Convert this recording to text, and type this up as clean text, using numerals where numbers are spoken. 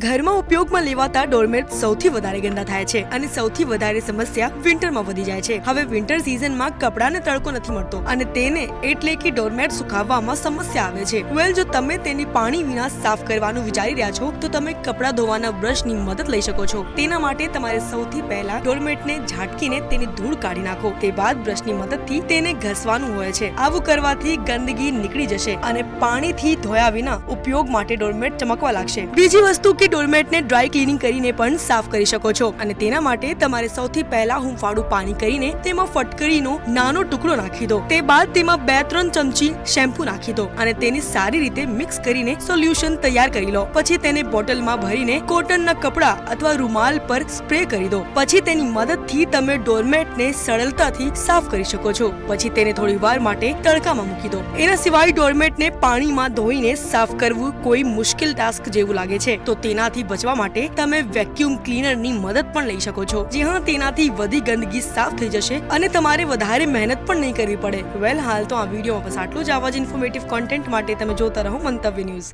ઘરમાં ઉપયોગમાં લેવાતા ડોરમેટ સૌથી વધારે ગંદા થાય છે અને સૌથી વધારે સમસ્યા વિન્ટરમાં વધી જાય છે। હવે વિન્ટર સિઝનમાં કપડાને તડકો નથી મળતો અને તેને એટલે કે ડોરમેટ સુકાવવામાં સમસ્યા આવે છે। વેલ, જો તમે તેને પાણી વિના સાફ કરવાનું વિચારી રહ્યા છો તો તમે કપડા ધોવાના બ્રશની મદદ લઈ શકો છો। તેના માટે તમારે સૌથી પહેલા ડોરમેટને ઝાટકીને તેની ધૂળ કાઢી નાખો। તે બાદ બ્રશની મદદથી તેને ઘસવાનું હોય છે। આવું કરવાથી ગંદકી નીકળી જશે અને પાણીથી ધોયા વિના ઉપયોગ માટે ડોરમેટ ચમકવા લાગશે। બીજી વસ્તુ કે ડોરમેટને ડ્રાય ક્લીનિંગ કરીને પણ સાફ કરી શકો છો અને તેના માટે તમારે સૌથી પહેલા હુંફાળું પાણી કરીને તેમાં ફટકડીનો નાનો ટુકડો નાખી દો। તે બાદ તેમાં 2-3 ચમચી શેમ્પુ નાખી દો અને તેને સારી રીતે મિક્સ કરીને સોલ્યુશન તૈયાર કરી લો। પછી તેને બોટલમાં ભરીને કોટનના કપડા અથવા રૂમાલ પર સ્પ્રે કરી દો। પછી તેની મદદથી તમે ડોરમેટને સરળતાથી સાફ કરી શકો છો। પછી તેને થોડી વાર માટે તડકામાં મૂકી દો। એના સિવાય ડોરમેટને પાણીમાં ધોઈને સાફ કરવું કોઈ મુશ્કેલ ટાસ્ક જેવું લાગે છે તો તેનાથી બચવા માટે તમે વેક્યુમ ક્લીનરની મદદ પણ લઈ શકો છો। જી હા, તેનાથી બધી ગંદકી સાફ થઈ જશે અને તમારે વધારે મહેનત પણ નહીં કરવી પડે। વેલ, હાલ તો આ વિડીયોમાં બસ આટલું જ। આવા જ ઇન્ફોર્મેટિવ કોન્ટેન્ટ માટે તમે જોતા રહો મંતવ્ય ન્યૂઝ।